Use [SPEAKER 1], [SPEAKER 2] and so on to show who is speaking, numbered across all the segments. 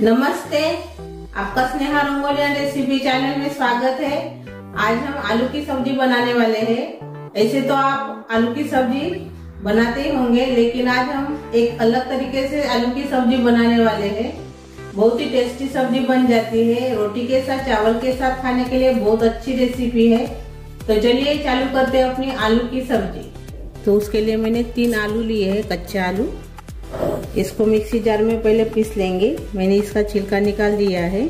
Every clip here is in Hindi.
[SPEAKER 1] नमस्ते, आपका स्नेहा रंगोलिया रेसिपी चैनल में स्वागत है। आज हम आलू की सब्जी बनाने वाले हैं। ऐसे तो आप आलू की सब्जी बनाते ही होंगे, लेकिन आज हम एक अलग तरीके से आलू की सब्जी बनाने वाले हैं। बहुत ही टेस्टी सब्जी बन जाती है, रोटी के साथ चावल के साथ खाने के लिए बहुत अच्छी रेसिपी है। तो चलिए चालू करते हैं अपनी आलू की सब्जी। तो उसके लिए मैंने 3 आलू लिए हैं, कच्चे आलू। इसको मिक्सी जार में पहले पीस लेंगे। मैंने इसका छिलका निकाल दिया है।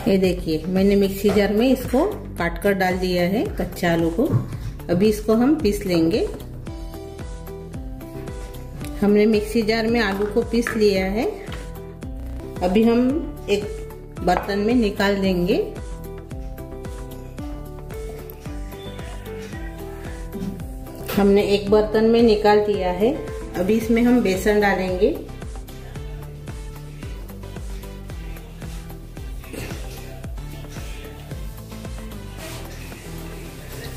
[SPEAKER 1] ये देखिए, मैंने मिक्सी जार में इसको काट कर डाल दिया है कच्चा आलू को। अभी इसको हम पीस लेंगे। हमने मिक्सी जार में आलू को पीस लिया है। अभी हम एक बर्तन में निकाल देंगे। हमने एक बर्तन में निकाल दिया है। अभी इसमें हम बेसन डालेंगे।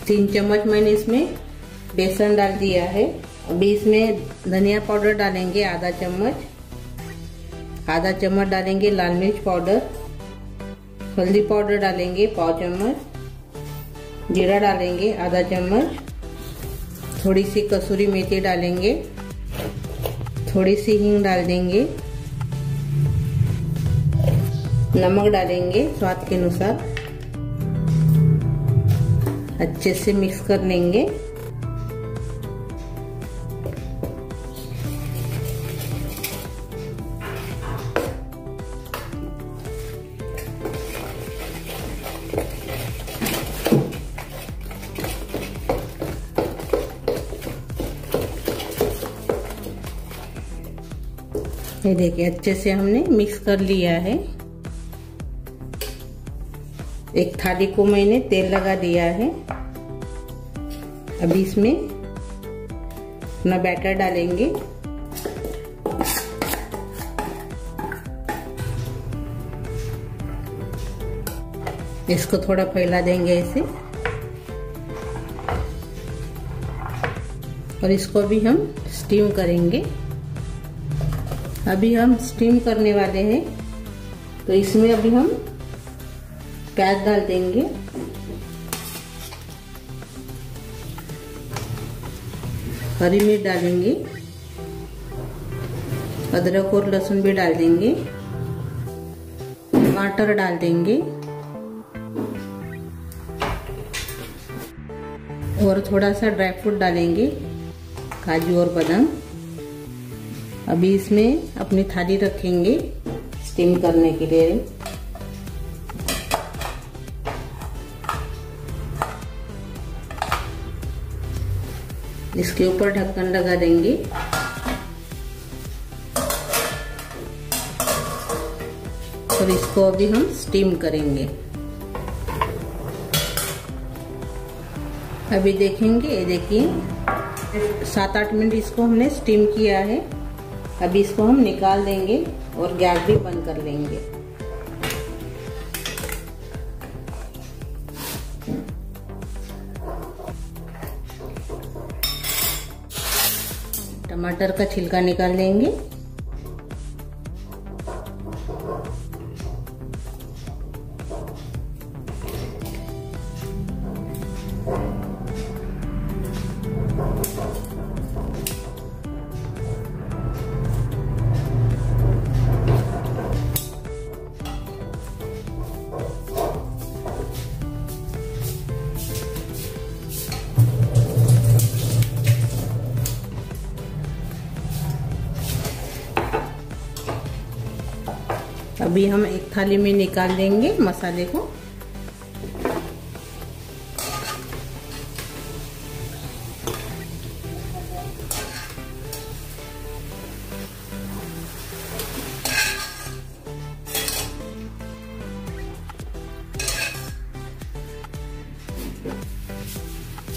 [SPEAKER 1] 3 चम्मच मैंने इसमें बेसन डाल दिया है। अभी इसमें धनिया पाउडर डालेंगे आधा चम्मच डालेंगे लाल मिर्च पाउडर, हल्दी पाउडर डालेंगे पाव चम्मच, जीरा डालेंगे आधा चम्मच, थोड़ी सी कसूरी मेथी डालेंगे, थोड़ी सी हींग डाल देंगे, नमक डालेंगे स्वाद के अनुसार। अच्छे से मिक्स कर लेंगे। ये देखिए, अच्छे से हमने मिक्स कर लिया है। एक थाली को मैंने तेल लगा दिया है। अभी इसमें अपना बैटर डालेंगे। इसको थोड़ा फैला देंगे ऐसे, और इसको भी हम स्टीम करेंगे। अभी हम स्टीम करने वाले हैं, तो इसमें अभी हम प्याज डाल देंगे। हरी मिर्च डालेंगे, अदरक और लहसुन भी डाल देंगे, टमाटर डाल देंगे और थोड़ा सा ड्राई फ्रूट डालेंगे, काजू और बादाम। अभी इसमें अपनी थाली रखेंगे स्टीम करने के लिए। इसके ऊपर ढक्कन लगा देंगे। और इसको अभी हम स्टीम करेंगे। अभी देखेंगे, ये देखिए 7-8 मिनट इसको हमने स्टीम किया है। अभी इसको हम निकाल देंगे और गैस भी बंद कर लेंगे। टमाटर का छिलका निकाल लेंगे। अभी हम एक थाली में निकाल देंगे मसाले को।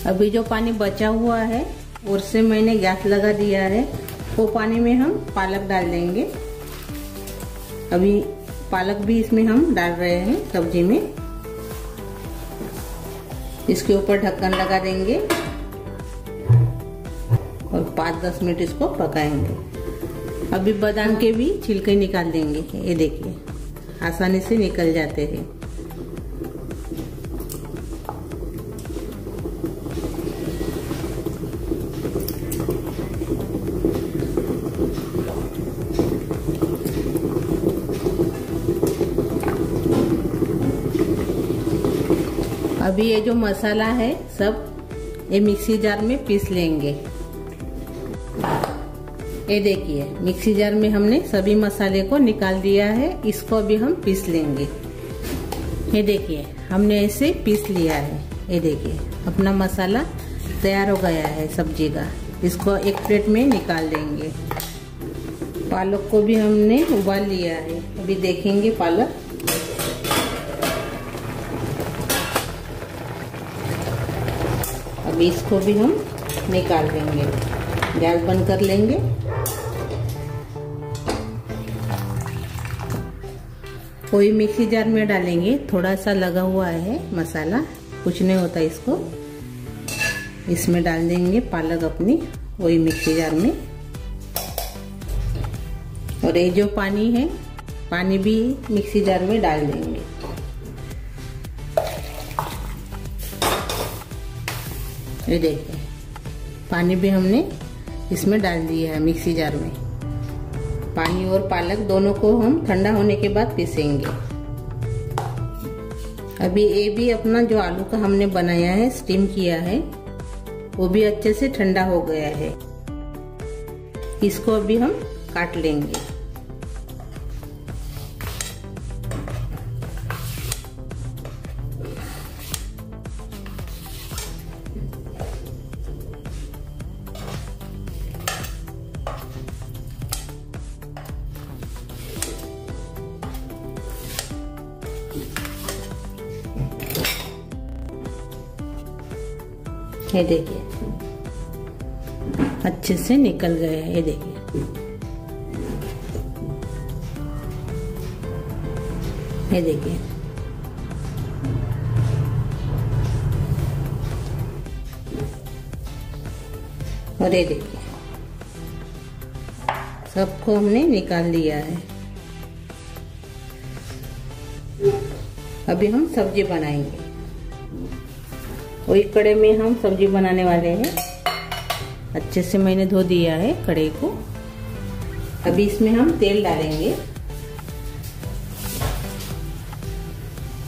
[SPEAKER 1] अभी जो पानी बचा हुआ है और से मैंने गैस लगा दिया है, वो पानी में हम पालक डाल देंगे। अभी पालक भी इसमें हम डाल रहे हैं सब्जी में। इसके ऊपर ढक्कन लगा देंगे और 5-10 मिनट इसको पकाएंगे। अभी बादाम के भी छिलके निकाल देंगे। ये देखिए आसानी से निकल जाते हैं। अभी ये जो मसाला है सब ये मिक्सी जार में पीस लेंगे। ये देखिए मिक्सी जार में हमने सभी मसाले को निकाल दिया है। इसको अभी हम पीस लेंगे। ये देखिए हमने ऐसे पीस लिया है। ये देखिए अपना मसाला तैयार हो गया है सब्जी का। इसको एक प्लेट में निकाल देंगे। पालक को भी हमने उबाल लिया है। अभी देखेंगे पालक। अभी इसको भी हम निकाल देंगे। गैस बंद कर लेंगे। कोई मिक्सी जार में डालेंगे। थोड़ा सा लगा हुआ है मसाला, कुछ नहीं होता इसको। इसमें डाल देंगे पालक अपनी वही मिक्सी जार में। और ये जो पानी है पानी भी मिक्सी जार में डाल देंगे। ये देखिए पानी भी हमने इसमें डाल दिया है मिक्सी जार में। पानी और पालक दोनों को हम ठंडा होने के बाद पीसेंगे। अभी ये भी अपना जो आलू का हमने बनाया है स्टीम किया है वो भी अच्छे से ठंडा हो गया है। इसको अभी हम काट लेंगे। ये देखिए अच्छे से निकल गए हैं। ये देखिए ये देखिए और ये देखिए सबको हमने निकाल लिया है। अभी हम सब्जी बनाएंगे। वही कड़े में हम सब्जी बनाने वाले हैं। अच्छे से मैंने धो दिया है कड़े को। अभी इसमें हम तेल डालेंगे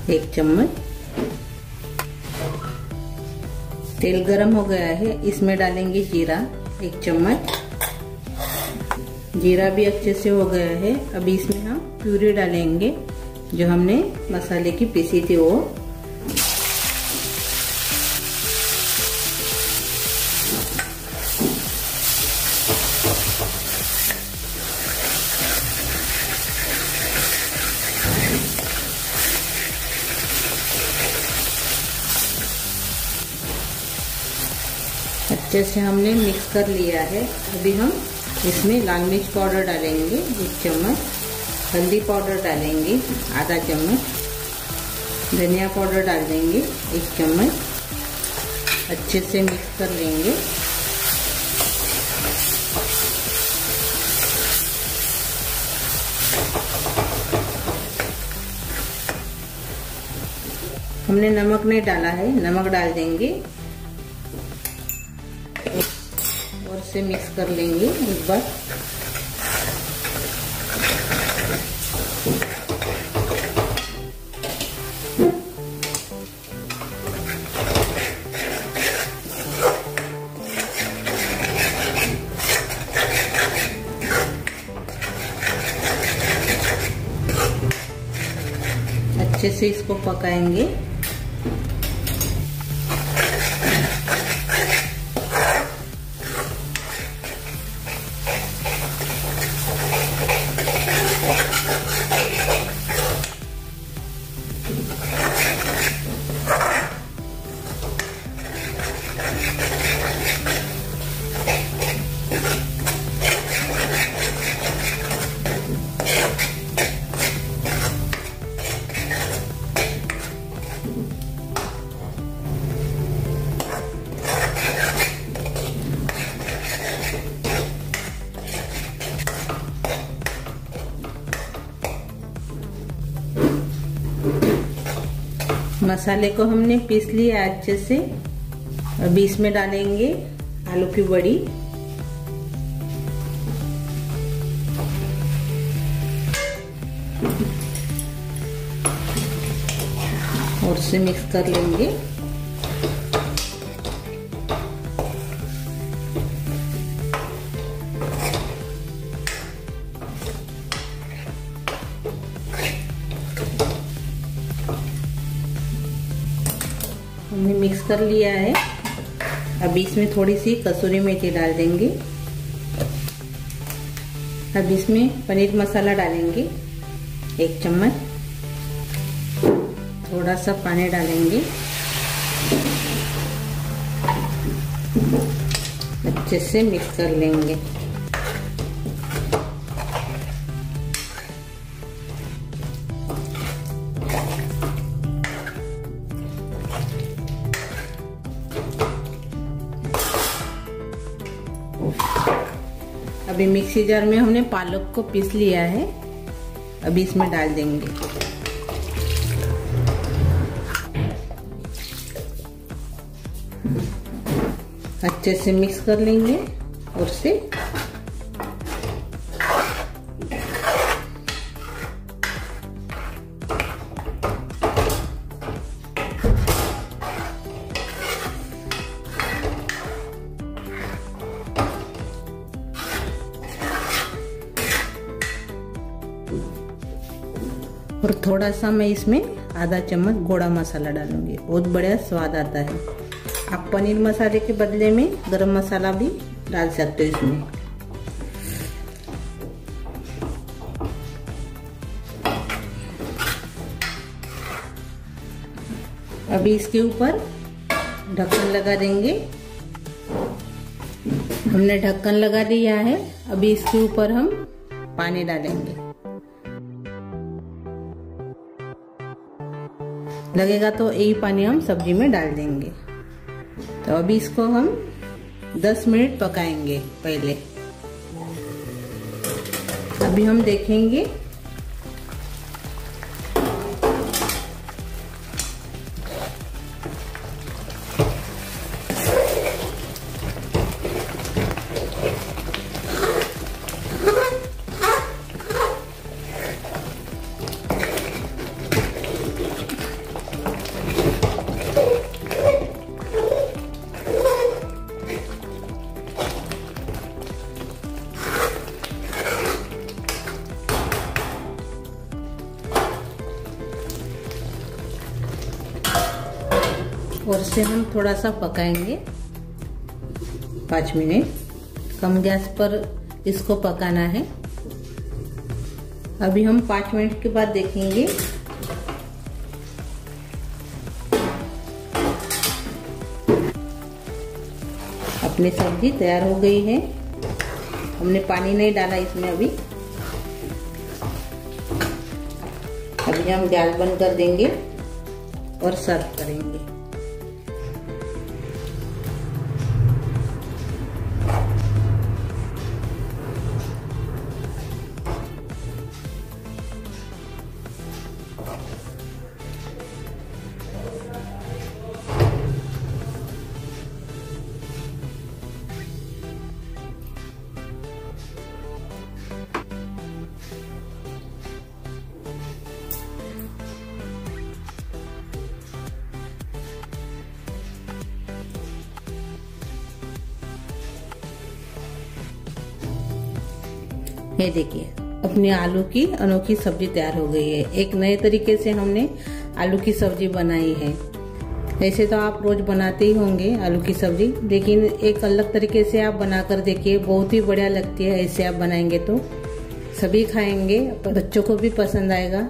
[SPEAKER 1] 1 चम्मच। तेल गरम हो गया है। इसमें डालेंगे जीरा 1 चम्मच। जीरा भी अच्छे से हो गया है। अभी इसमें हम प्यूरी डालेंगे जो हमने मसाले की पीसी थी वो। अच्छे से हमने मिक्स कर लिया है। अभी हम इसमें लाल मिर्च पाउडर डालेंगे 1 चम्मच। हल्दी पाउडर डालेंगे आधा चम्मच। धनिया पाउडर डाल देंगे 1 चम्मच। अच्छे से मिक्स कर लेंगे। हमने नमक नहीं डाला है, नमक डाल देंगे और से मिक्स कर लेंगे एक बार। अच्छे से इसको पकाएंगे। मसाले को हमने पीस लिया अच्छे से। अभी इसमें डालेंगे आलू की बड़ी। और इसे मिक्स कर लेंगे। हमने मिक्स कर लिया है। अब इसमें थोड़ी सी कसूरी मेथी डाल देंगे। अब इसमें पनीर मसाला डालेंगे 1 चम्मच। थोड़ा सा पानी डालेंगे। अच्छे से मिक्स कर लेंगे। अभी मिक्सी जार में हमने पालक को पीस लिया है। अभी इसमें डाल देंगे। अच्छे से मिक्स कर लेंगे और से और थोड़ा सा मैं इसमें आधा चम्मच गोड़ा मसाला डालूंगी। बहुत बढ़िया स्वाद आता है। आप पनीर मसाले के बदले में गरम मसाला भी डाल सकते हो इसमें। अभी इसके ऊपर ढक्कन लगा देंगे। हमने ढक्कन लगा दिया है। अभी इसके ऊपर हम पानी डालेंगे। लगेगा तो यही पानी हम सब्जी में डाल देंगे। तो अभी इसको हम 10 मिनट पकाएंगे पहले। अभी हम देखेंगे। और इसे हम थोड़ा सा पकाएंगे 5 मिनट। कम गैस पर इसको पकाना है। अभी हम 5 मिनट के बाद देखेंगे। अपनी सब्जी तैयार हो गई है। हमने पानी नहीं डाला इसमें अभी। अभी हम गैस बंद कर देंगे और सर्व करेंगे। ये देखिए अपनी आलू की अनोखी सब्जी तैयार हो गई है। एक नए तरीके से हमने आलू की सब्जी बनाई है। ऐसे तो आप रोज बनाते ही होंगे आलू की सब्जी, लेकिन एक अलग तरीके से आप बनाकर देखिए, बहुत ही बढ़िया लगती है। ऐसे आप बनाएंगे तो सभी खाएंगे, बच्चों को भी पसंद आएगा।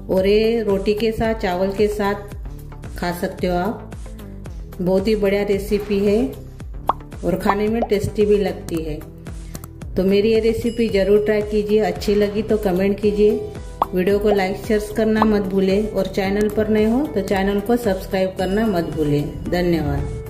[SPEAKER 1] और ये रोटी के साथ, चावल के साथ खा सकते हो आप। बहुत ही बढ़िया रेसिपी है और खाने में टेस्टी भी लगती है। तो मेरी ये रेसिपी जरूर ट्राई कीजिए। अच्छी लगी तो कमेंट कीजिए। वीडियो को लाइक शेयर करना मत भूलें और चैनल पर नए हो तो चैनल को सब्सक्राइब करना मत भूलें। धन्यवाद।